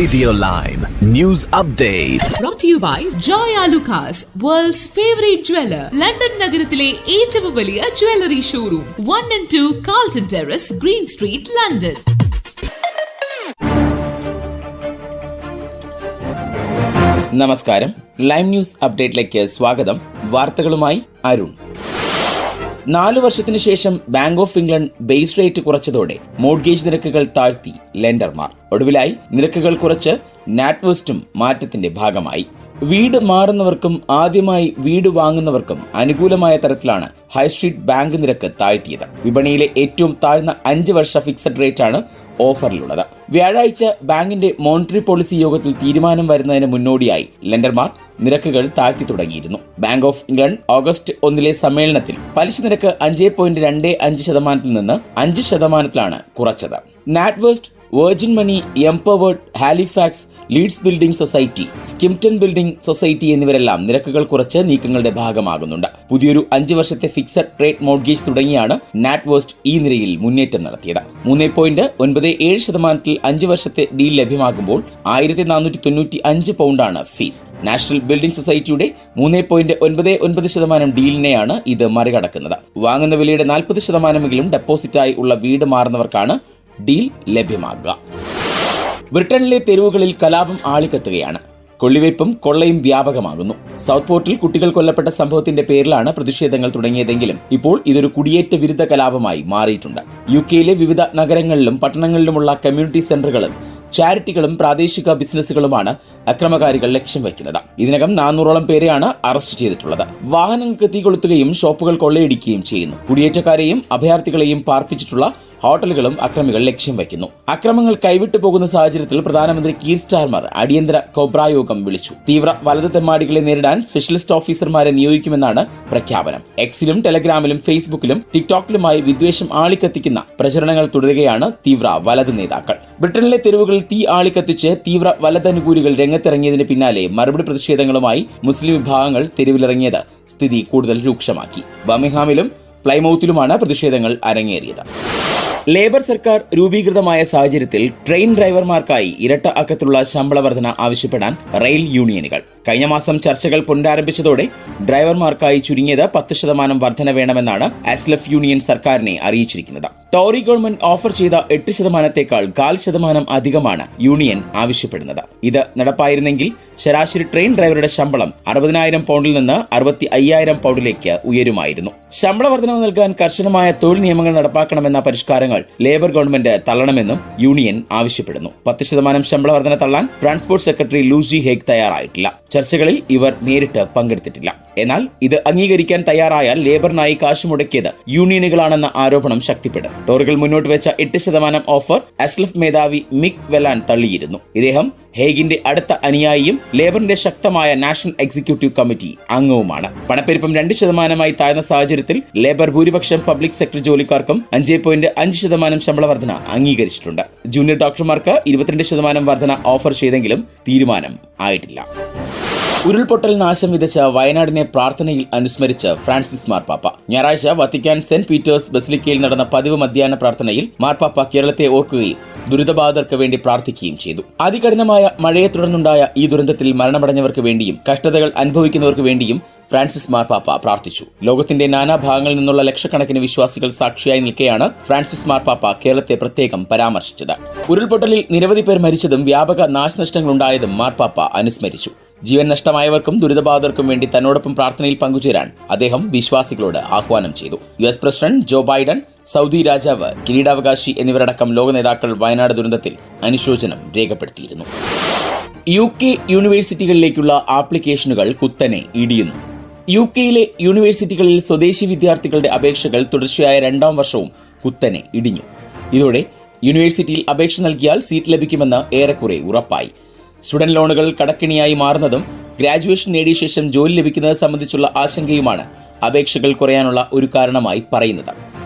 Radioline News Update. Brought to you by Joy Alucas, world's favorite jeweler. London നഗരത്തിലെ ഏറ്റവും വലിയ jewellery showroom 1 and 2 Carlton Terrace, Green Street, London. നമസ്കാരം, live news അപ്ഡേറ്റിലേക്ക് സ്വാഗതം. വാർത്തകളുമായി അരുൺ. 4 വർഷത്തിനു ശേഷം bank of England base rate കുറച്ചതോടെ മോർഗേജ് നിരക്കുകൾ താഴ്ത്തി ലെൻഡർമാർ. ഒടുവിലായി നിരക്കുകൾ കുറച്ച് നാറ്റ്വെസ്റ്റും മാറ്റത്തിന്റെ ഭാഗമായി. വീട് മാറുന്നവർക്കും ആദ്യമായി വീട് വാങ്ങുന്നവർക്കും അനുകൂലമായ തരത്തിലാണ് ഹൈസ്ട്രീറ്റ് ബാങ്ക് നിരക്ക് താഴ്ത്തിയത്. വിപണിയിലെ ഏറ്റവും താഴ്ന്ന 5 വർഷ ഫിക്സഡ് റേറ്റാണ് ഓഫറിലുള്ളത്. വ്യാഴാഴ്ച ബാങ്കിന്റെ മോണിറ്ററി പോളിസി യോഗത്തിൽ തീരുമാനം വരുന്നതിന് മുന്നോടിയായി ലെൻഡർമാർ നിരക്കുകൾ താഴ്ത്തി തുടങ്ങിയിരുന്നു. ബാങ്ക് ഓഫ് ഇംഗ്ലണ്ട് ഓഗസ്റ്റ് 1 സമ്മേളനത്തിൽ പലിശ നിരക്ക് 5.25% നിന്ന് 5% കുറച്ചത്. NatWest, Virgin Money, Empowered, Halifax, Leeds Building Society, Skipton Building Society എന്നിവരെല്ലാം നിരക്കുകൾ കുറച്ച് നീക്കങ്ങളുടെ ഭാഗമാകുന്നുണ്ട്. പുതിയൊരു 5 വർഷത്തെ ഫിക്സഡ് റേറ്റ് മോർഗേജ് തുടങ്ങിയാണ് നാറ്റ്വെസ്റ്റ് ഈ നിരയിൽ മുന്നേറ്റം നടത്തിയത്. 3.97% 5 വർഷത്തെ ഡീൽ ലഭ്യമാകുമ്പോൾ 1495 പൗണ്ടാണ് ഫീസ്. നാഷണൽ ബിൽഡിംഗ് സൊസൈറ്റിയുടെ 3.99% ഡീലിനെയാണ് ഇത് മറികടക്കുന്നത്. വാങ്ങുന്ന വിലയുടെ 40% ഡെപ്പോസിറ്റായി ഉള്ള വീട് മാറുന്നവർക്കാണ് ഡീൽ ലഭ്യമാകുക. ബ്രിട്ടനിലെ തെരുവുകളിൽ കലാപം ആളിക്കത്തുകയാണ്. കൊള്ളിവയ്പും കൊള്ളയും വ്യാപകമാകുന്നു. സൗത്ത് പോർട്ടിൽ കുട്ടികൾ കൊല്ലപ്പെട്ട സംഭവത്തിന്റെ പേരിലാണ് പ്രതിഷേധങ്ങൾ തുടങ്ങിയതെങ്കിലും ഇപ്പോൾ ഇതൊരു കുടിയേറ്റ വിരുദ്ധ കലാപമായി മാറിയിട്ടുണ്ട്. UK വിവിധ നഗരങ്ങളിലും പട്ടണങ്ങളിലുമുള്ള കമ്മ്യൂണിറ്റി സെന്ററുകളും ചാരിറ്റികളും പ്രാദേശിക ബിസിനസ്സുകളുമാണ് അക്രമകാരികൾ ലക്ഷ്യം വയ്ക്കുന്നത്. ഇതിനകം 400ഓളം പേരെയാണ് അറസ്റ്റ് ചെയ്തിട്ടുള്ളത്. വാഹനങ്ങൾക്ക് തീ കൊളുത്തുകയും ഷോപ്പുകൾ കൊള്ളയടിക്കുകയും ചെയ്യുന്നു. കുടിയേറ്റക്കാരെയും അഭയാർത്ഥികളെയും പാർപ്പിച്ചിട്ടുള്ള ഹോട്ടലുകളും അക്രമികൾ ലക്ഷ്യം വയ്ക്കുന്നു. അക്രമങ്ങൾ കൈവിട്ടു പോകുന്ന സാഹചര്യത്തിൽ പ്രധാനമന്ത്രി കീർ സ്റ്റാർമർ അടിയന്തര കോബ്ര യോഗം വിളിച്ചു. തീവ്ര വലത് തെമ്മാടികളെ നേരിടാൻ സ്പെഷ്യലിസ്റ്റ് ഓഫീസർമാരെ നിയോഗിക്കുമെന്നാണ് പ്രഖ്യാപനം. എക്സിലും ടെലഗ്രാമിലും ഫേസ്ബുക്കിലും ടിക്ടോക്കിലുമായി വിദ്വേഷം ആളിക്കത്തിക്കുന്ന പ്രചരണങ്ങൾ തുടരുകയാണ് തീവ്ര വലത് നേതാക്കൾ. ബ്രിട്ടനിലെ തെരുവുകളിൽ തീ ആളിക്കത്തിച്ച് തീവ്ര വലതനുകൂലികൾ രംഗത്തിറങ്ങിയതിന് പിന്നാലെ മറുപടി പ്രതിഷേധങ്ങളുമായി മുസ്ലിം വിഭാഗങ്ങൾ തെരുവിലിറങ്ങിയത് സ്ഥിതി കൂടുതൽ രൂക്ഷമാക്കി. ബർമിംഗ്ഹാമിലും പ്ലൈമൌത്തിലുമാണ് പ്രതിഷേധങ്ങൾ അരങ്ങേറിയത്. ലേബർ സർക്കാർ രൂപീകൃതമായ സാഹചര്യത്തിൽ ട്രെയിൻ ഡ്രൈവർമാർക്കായി ഇരട്ട അക്കത്തിലുള്ള ശമ്പള വർധന ആവശ്യപ്പെടാൻ റെയിൽ യൂണിയനുകൾ. കഴിഞ്ഞ മാസം ചർച്ചകൾ പുനരാരംഭിച്ചതോടെ ഡ്രൈവർമാർക്കായി ചുരുങ്ങിയത് 10% വർധന വേണമെന്നാണ് ASLEF യൂണിയൻ സർക്കാരിനെ അറിയിച്ചിരിക്കുന്നത്. ടോറി ഗവൺമെന്റ് ഓഫർ ചെയ്ത 8%-ത്തേക്കാൾ 0.5% അധികമാണ് യൂണിയൻ ആവശ്യപ്പെടുന്നത്. ഇത് നടപ്പായിരുന്നെങ്കിൽ ശരാശരി ട്രെയിൻ ഡ്രൈവറുടെ ശമ്പളം 60,000 പൗണ്ടിൽ നിന്ന് 65,000 പൗണ്ടിലേക്ക് ഉയരുമായിരുന്നു. ശമ്പള വർധന നൽകാൻ കർശനമായ തൊഴിൽ നിയമങ്ങൾ നടപ്പാക്കണമെന്ന പരിഷ്കാരങ്ങൾ ലേബർ ഗവൺമെന്റ് തള്ളണമെന്നും യൂണിയൻ ആവശ്യപ്പെടുന്നു. 10% ശമ്പള വർധന തള്ളാൻ ട്രാൻസ്പോർട്ട് സെക്രട്ടറി ലൂസി ഹേഗ് തയ്യാറായിട്ടില്ല. ചർച്ചകളിൽ ഇവർ നേരിട്ട് പങ്കെടുത്തിട്ടില്ല. എന്നാൽ ഇത് അംഗീകരിക്കാൻ തയ്യാറായാൽ ലേബറിനായി കാശ് മുടക്കിയത് യൂണിയനുകളാണെന്ന ആരോപണം ശക്തിപ്പെടും. ടോറികൾ മുന്നോട്ട് വെച്ച 8% ഓഫർ ASLEF മേധാവി മിക് വെലാൻ തള്ളിയിരുന്നു. ഇദ്ദേഹം ഹേഗിന്റെ അടുത്ത അനുയായിയും ലേബറിന്റെ ശക്തമായ നാഷണൽ എക്സിക്യൂട്ടീവ് കമ്മിറ്റി അംഗവുമാണ്. പണപ്പെരുപ്പം 2% താഴ്ന്ന സാഹചര്യത്തിൽ ലേബർ ഭൂരിപക്ഷം പബ്ലിക് സെക്ടർ ജോലിക്കാർക്കും 5.5% ശമ്പള വർധന അംഗീകരിച്ചിട്ടുണ്ട്. ജൂനിയർ ഡോക്ടർമാർക്ക് 22% വർധന ഓഫർ ചെയ്തെങ്കിലും തീരുമാനം ആയിട്ടില്ല. ഉരുൾപൊട്ടൽ നാശം വിതച്ച വയനാടിനെ പ്രാർത്ഥനയിൽ അനുസ്മരിച്ച് ഫ്രാൻസിസ് മാർപ്പാപ്പ. ഞായറാഴ്ച വത്തിക്കാൻ സെന്റ് പീറ്റേഴ്സ് ബസിലിക്കയിൽ നടന്ന പതിവ് മധ്യാഹ്ന പ്രാർത്ഥനയിൽ മാർപ്പാപ്പ കേരളത്തെ ഓർക്കുകയും ദുരിതബാധിതർക്ക് വേണ്ടി പ്രാർത്ഥിക്കുകയും ചെയ്തു. അതികഠിനമായ മഴയെ തുടർന്നുണ്ടായ ഈ ദുരന്തത്തിൽ മരണമടഞ്ഞവർക്ക് വേണ്ടിയും കഷ്ടതകൾ അനുഭവിക്കുന്നവർക്ക് വേണ്ടിയും ഫ്രാൻസിസ് മാർപ്പാപ്പ പ്രാർത്ഥിച്ചു. ലോകത്തിന്റെ നാനാഭാഗങ്ങളിൽ നിന്നുള്ള ലക്ഷക്കണക്കിന് വിശ്വാസികൾ സാക്ഷിയായി നിൽക്കെയാണ് ഫ്രാൻസിസ് മാർപ്പാപ്പ കേരളത്തെ പ്രത്യേകം പരാമർശിച്ചത്. ഉരുൾപൊട്ടലിൽ നിരവധി പേർ മരിച്ചതും വ്യാപക നാശനഷ്ടങ്ങളുണ്ടായതും മാർപ്പാപ്പ അനുസ്മരിച്ചു. ജീവൻ നഷ്ടമായവർക്കും ദുരിതബാധിതർക്കും വേണ്ടി തന്നോടൊപ്പം പ്രാർത്ഥനയിൽ പങ്കുചേരാൻ അദ്ദേഹം വിശ്വാസികളോട് ആഹ്വാനം ചെയ്തു. US president Joe Biden, Saudi രാജാവ്, കിരീടാവകാശി എന്നിവരടക്കം ലോക നേതാക്കൾ വയനാട് ദുരന്തത്തിൽ അനുശോചനം രേഖപ്പെടുത്തിയിരുന്നു. UK യൂണിവേഴ്സിറ്റികളിലേക്കുള്ള ആപ്ലിക്കേഷനുകൾ കുത്തനെ ഇടിയുന്നു. UK യൂണിവേഴ്സിറ്റികളിൽ സ്വദേശി വിദ്യാർത്ഥികളുടെ അപേക്ഷകൾ തുടർച്ചയായ 2ാം വർഷവും കുത്തനെ ഇടിഞ്ഞു. ഇതോടെ യൂണിവേഴ്സിറ്റിയിൽ അപേക്ഷ നൽകിയാൽ സീറ്റ് ലഭിക്കുമെന്ന് ഏറെക്കുറെ ഉറപ്പായി. സ്റ്റുഡന്റ് ലോണുകൾ കടക്കിണിയായി മാറുന്നതും ഗ്രാജുവേഷൻ നേടിയ ശേഷം ജോലി ലഭിക്കുന്നത് സംബന്ധിച്ചുള്ള ആശങ്കയുമാണ് അപേക്ഷകൾ കുറയാനുള്ള ഒരു കാരണമായി പറയുന്നത്.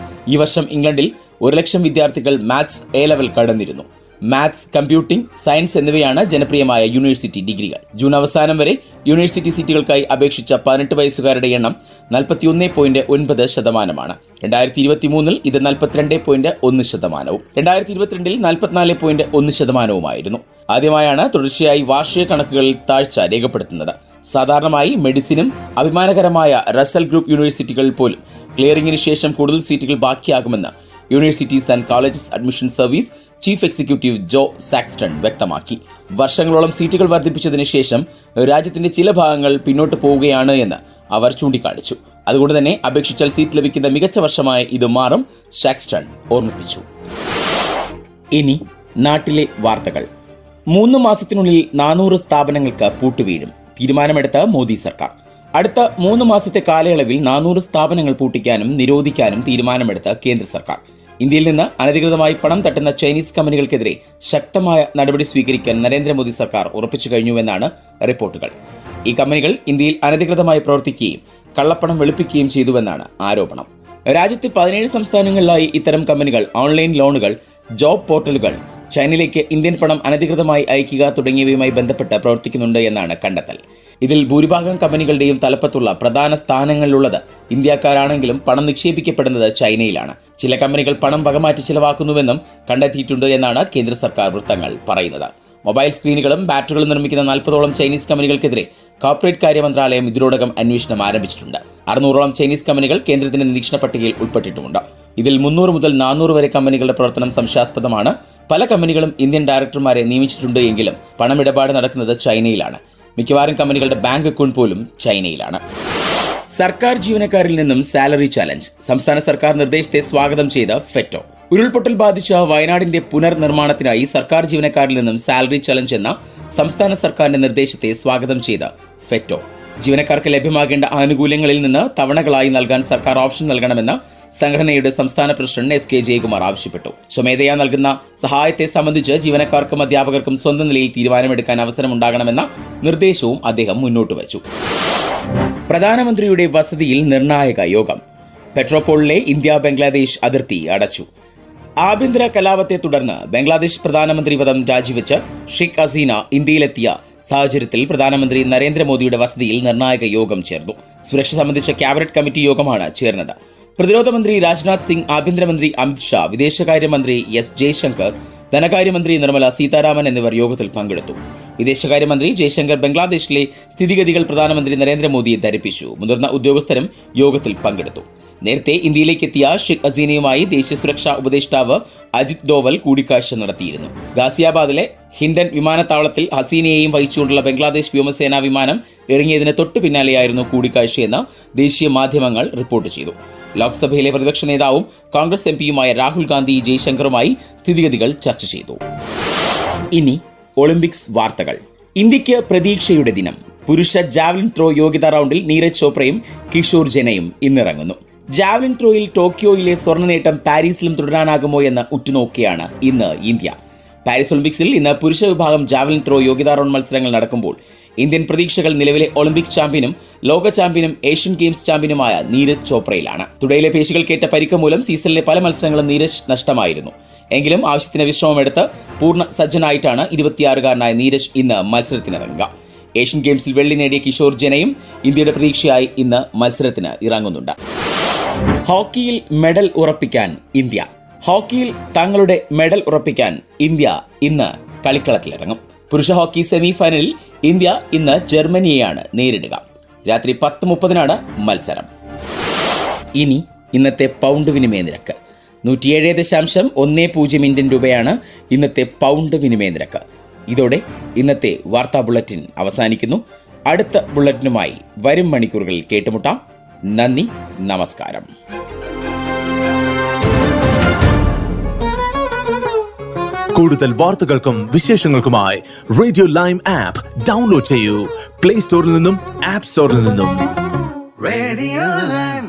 ഈ വർഷം ഇംഗ്ലണ്ടിൽ 1,00,000 വിദ്യാർത്ഥികൾ മാത്സ് A-ലെവൽ കടന്നിരുന്നു. മാത്സ്, കമ്പ്യൂട്ടിംഗ്, സയൻസ് എന്നിവയാണ് ജനപ്രിയമായ യൂണിവേഴ്സിറ്റി ഡിഗ്രികൾ. ജൂൺ അവസാനം വരെ യൂണിവേഴ്സിറ്റി സീറ്റുകൾക്കായി അപേക്ഷിച്ച 18 വയസ്സുകാരുടെ എണ്ണം 41.9%. 2023 ഇത് 42.1%, 2022 44.1%. ആദ്യമായാണ് തുടർച്ചയായി വാർഷിക കണക്കുകളിൽ താഴ്ച രേഖപ്പെടുത്തുന്നത്. സാധാരണമായി മെഡിസിനും അഭിമാനകരമായ റസൽ ഗ്രൂപ്പ് യൂണിവേഴ്സിറ്റികളിൽ പോലും ക്ലിയറിംഗിന് ശേഷം കൂടുതൽ സീറ്റുകൾ ബാക്കിയാകുമെന്ന് universities and colleges admission service chief executive Jo Saxton വ്യക്തമാക്കി. വർഷങ്ങളോളം സീറ്റുകൾ വർദ്ധിപ്പിച്ചതിന് ശേഷം രാജ്യത്തിന്റെ ചില ഭാഗങ്ങൾ പിന്നോട്ട് പോവുകയാണ് എന്ന് അവർ ചൂണ്ടിക്കാണിച്ചു. അതുകൊണ്ട് തന്നെ അപേക്ഷിച്ചാൽ സീറ്റ് ലഭിക്കുന്ന മികച്ച വർഷമായി ഇത് മാറും, സാക്സ്റ്റൺ ഓർമ്മിപ്പിച്ചു. ഇനി നാട്ടിലെ വാർത്തകൾ. 3 മാസത്തിനുള്ളിൽ 400 സ്ഥാപനങ്ങൾക്ക് പൂട്ടുവീഴും. തീരുമാനമെടുത്ത മോദി സർക്കാർ. അടുത്ത 3 മാസത്തെ കാലയളവിൽ 400 സ്ഥാപനങ്ങൾ പൂട്ടിക്കാനും നിരോധിക്കാനും തീരുമാനമെടുത്ത കേന്ദ്ര സർക്കാർ. ഇന്ത്യയിൽ നിന്ന് അനധികൃതമായി പണം തട്ടുന്ന ചൈനീസ് കമ്പനികൾക്കെതിരെ ശക്തമായ നടപടി സ്വീകരിക്കാൻ നരേന്ദ്രമോദി സർക്കാർ ഉറപ്പിച്ചു കഴിഞ്ഞുവെന്നാണ് റിപ്പോർട്ടുകൾ. ഈ കമ്പനികൾ ഇന്ത്യയിൽ അനധികൃതമായി പ്രവർത്തിക്കുകയും കള്ളപ്പണം വെളുപ്പിക്കുകയും ചെയ്തുവെന്നാണ് ആരോപണം. രാജ്യത്തെ 17 സംസ്ഥാനങ്ങളിലായി ഇത്തരം കമ്പനികൾ ഓൺലൈൻ ലോണുകൾ, ജോബ് പോർട്ടലുകൾ, ചൈനയിലേക്ക് ഇന്ത്യൻ പണം അനധികൃതമായി അയക്കുക തുടങ്ങിയവയുമായി ബന്ധപ്പെട്ട് പ്രവർത്തിക്കുന്നുണ്ട് എന്നാണ് കണ്ടെത്തൽ. ഇതിൽ ഭൂരിഭാഗം കമ്പനികളുടെയും തലപ്പത്തുള്ള പ്രധാന സ്ഥാനങ്ങളിലുള്ളത് ഇന്ത്യക്കാരാണെങ്കിലും പണം നിക്ഷേപിക്കപ്പെടുന്നത് ചൈനയിലാണ്. ചില കമ്പനികൾ പണം വകമാറ്റി ചിലവാക്കുന്നുവെന്നും കണ്ടെത്തിയിട്ടുണ്ട് എന്നാണ് കേന്ദ്ര സർക്കാർ വൃത്തങ്ങൾ പറയുന്നത്. മൊബൈൽ സ്ക്രീനുകളും ബാറ്ററികളും നിർമ്മിക്കുന്ന 40ഓളം ചൈനീസ് കമ്പനികൾക്കെതിരെ കോർപ്പറേറ്റ് കാര്യ മന്ത്രാലയം ഇതിനോടകം അന്വേഷണം ആരംഭിച്ചിട്ടുണ്ട്. 600ഓളം ചൈനീസ് കമ്പനികൾ കേന്ദ്രത്തിന്റെ നിരീക്ഷണ പട്ടികയിൽ ഉൾപ്പെട്ടിട്ടുമുണ്ട്. ഇതിൽ 300 മുതൽ 400 വരെ കമ്പനികളുടെ പ്രവർത്തനം സംശയാസ്പദമാണ്. പല കമ്പനികളും ഇന്ത്യൻ ഡയറക്ടർമാരെ നിയമിച്ചിട്ടുണ്ട് എങ്കിലും പണമിടപാട് നടക്കുന്നത് ചൈനയിലാണ്. മിക്കവാറും കമ്പനികളുടെ ബാങ്ക് അക്കൗണ്ട് പോലും ചൈനയിലാണ്. സർക്കാർ ജീവനക്കാരിൽ നിന്നും സാലറി ചാലഞ്ച്. സംസ്ഥാന സർക്കാർ നിർദ്ദേശത്തെ സ്വാഗതം ചെയ്ത ഫെറ്റോ. ഉരുൾപൊട്ടൽ ബാധിച്ച വയനാടിന്റെ പുനർനിർമ്മാണത്തിനായി സർക്കാർ ജീവനക്കാരിൽ നിന്നും സാലറി ചലഞ്ച് എന്ന സംസ്ഥാന സർക്കാരിന്റെ നിർദ്ദേശത്തെ സ്വാഗതം ചെയ്ത ഫെറ്റോ. ജീവനക്കാർക്ക് ലഭ്യമാകേണ്ട ആനുകൂല്യങ്ങളിൽ നിന്ന് തവണകളായി നൽകാൻ സർക്കാർ ഓപ്ഷൻ നൽകണമെന്ന് സംഘടനയുടെ സംസ്ഥാന പ്രസിഡന്റ് എസ് കെ ജയകുമാർ ആവശ്യപ്പെട്ടു. സ്വമേധയാ നൽകുന്ന സഹായത്തെ സംബന്ധിച്ച് ജീവനക്കാർക്കും അധ്യാപകർക്കും സ്വന്തം നിലയിൽ തീരുമാനമെടുക്കാൻ അവസരമുണ്ടാകണമെന്ന നിർദ്ദേശവും അദ്ദേഹം മുന്നോട്ട് വച്ചു. പ്രധാനമന്ത്രിയുടെ വസതിയിൽ നിർണായക യോഗം. പെട്രോപോളിലെ ഇന്ത്യ ബംഗ്ലാദേശ് അതിർത്തി അടച്ചു. ആഭ്യന്തര കലാപത്തെ തുടർന്ന് ബംഗ്ലാദേശ് പ്രധാനമന്ത്രി പദം രാജിവെച്ച് ഷെയ്ഖ് ഹസീന ഇന്ത്യയിലെത്തിയ സാഹചര്യത്തിൽ പ്രധാനമന്ത്രി നരേന്ദ്രമോദിയുടെ വസതിയിൽ നിർണായക യോഗം ചേർന്നു. സുരക്ഷ സംബന്ധിച്ച ക്യാബിനറ്റ് കമ്മിറ്റി യോഗമാണ് ചേർന്നത്. പ്രതിരോധ മന്ത്രി രാജ്നാഥ് സിംഗ്, ആഭ്യന്തരമന്ത്രി അമിത് ഷാ, വിദേശകാര്യമന്ത്രി എസ് ജയശങ്കർ, ധനകാര്യമന്ത്രി നിർമ്മല സീതാരാമൻ എന്നിവർ യോഗത്തിൽ പങ്കെടുത്തു. വിദേശകാര്യമന്ത്രി ജയശങ്കർ ബംഗ്ലാദേശിലെ സ്ഥിതിഗതികൾ പ്രധാനമന്ത്രി നരേന്ദ്രമോദിയെ ധരിപ്പിച്ചു. മുതിർന്ന ഉദ്യോഗസ്ഥരും യോഗത്തിൽ പങ്കെടുത്തു. നേരത്തെ ഇന്ത്യയിലേക്ക് എത്തിയ ഷെയ്ഖ് ഹസീനയുമായി ദേശീയ സുരക്ഷാ ഉപദേഷ്ടാവ് അജിത് ഡോവൽ കൂടിക്കാഴ്ച നടത്തിയിരുന്നു. ഗാസിയാബാദിലെ ഹിൻഡൻ വിമാനത്താവളത്തിൽ ഹസീനയെയും വഹിച്ചുകൊണ്ടുള്ള ബംഗ്ലാദേശ് വ്യോമസേനാ വിമാനം ഇറങ്ങിയതിന് തൊട്ടു പിന്നാലെയായിരുന്നു കൂടിക്കാഴ്ചയെന്ന് ദേശീയ മാധ്യമങ്ങൾ റിപ്പോർട്ട് ചെയ്തു. ലോക്സഭയിലെ പ്രതിപക്ഷ നേതാവും കോൺഗ്രസ് എംപിയുമായ രാഹുൽ ഗാന്ധി ജയശങ്കറുമായി സ്ഥിതിഗതികൾ ചർച്ച ചെയ്തു. ഇനി ഒളിമ്പിക്സ് വാർത്തകൾ. ഇന്ത്യക്ക് പ്രതീക്ഷയുടെ ദിനം. പുരുഷ ജാവലിൻ ത്രോ യോഗ്യതാ റൗണ്ടിൽ നീരജ് ചോപ്രയും കിഷോർ ജനയും ഇന്നിറങ്ങുന്നു. ജാവലിൻ ത്രോയിൽ ടോക്കിയോയിലെ സ്വർണ്ണ നേട്ടം പാരീസിലും തുടരാനാകുമോ എന്ന് ഉറ്റുനോക്കിയാണ് ഇന്ന് ഇന്ത്യ. പാരീസ് ഒളിമ്പിക്സിൽ ഇന്ന് പുരുഷ വിഭാഗം ജാവലിൻ ത്രോ യോഗ്യതാ റൗണ്ട് മത്സരങ്ങൾ നടക്കുമ്പോൾ ഇന്ത്യൻ പ്രതീക്ഷകൾ നിലവിലെ ഒളിമ്പിക് ചാമ്പ്യനും ലോക ചാമ്പ്യനും ഏഷ്യൻ ഗെയിംസ് ചാമ്പ്യനുമായ നീരജ് ചോപ്രയിലാണ്. തുടയിലെ പേശികൾക്കേറ്റ പരിക്ക് മൂലം സീസണിലെ പല മത്സരങ്ങളും നീരജ് നഷ്ടമായിരുന്നു. എങ്കിലും ആവശ്യത്തിന് വിശ്രമമെടുത്ത് പൂർണ്ണ സജ്ജനായിട്ടാണ് 26-കാരനായ നീരജ് ഇന്ന് മത്സരത്തിനിറങ്ങുക. ഏഷ്യൻ ഗെയിംസിൽ വെള്ളി നേടിയ കിഷോർ ജനയും ഇന്ത്യയുടെ പ്രതീക്ഷയായി ഇന്ന് മത്സരത്തിന് ഇറങ്ങുന്നുണ്ട്. ഹോക്കിയിൽ മെഡൽ ഉറപ്പിക്കാൻ ഇന്ത്യ. ഹോക്കിയിൽ തങ്ങളുടെ മെഡൽ ഉറപ്പിക്കാൻ ഇന്ത്യ ഇന്ന് കളിക്കളത്തിലിറങ്ങും. പുരുഷ ഹോക്കി സെമി ഫൈനലിൽ ഇന്ത്യ ഇന്ന് ജർമ്മനിയെയാണ് നേരിടുക. രാത്രി 10:30 മത്സരം. ഇനി ഇന്നത്തെ പൗണ്ട് വിനിമയ നിരക്ക് 107.10 ഇന്ത്യൻ രൂപയാണ് ഇന്നത്തെ പൗണ്ട് വിനിമയ നിരക്ക്. ഇതോടെ ഇന്നത്തെ വാർത്താ ബുള്ളറ്റിൻ അവസാനിക്കുന്നു. അടുത്ത ബുള്ളറ്റിനുമായി വരും മണിക്കൂറുകളിൽ കേട്ടുമുട്ടാം. നന്ദി, നമസ്കാരം. കൂടുതൽ വാർത്തകൾക്കും വിശേഷങ്ങൾക്കുമായി റേഡിയോ ലൈം ആപ്പ് ഡൗൺലോഡ് ചെയ്യൂ. പ്ലേ സ്റ്റോറിൽ നിന്നും ആപ്പ് സ്റ്റോറിൽ നിന്നും. Radio Lime.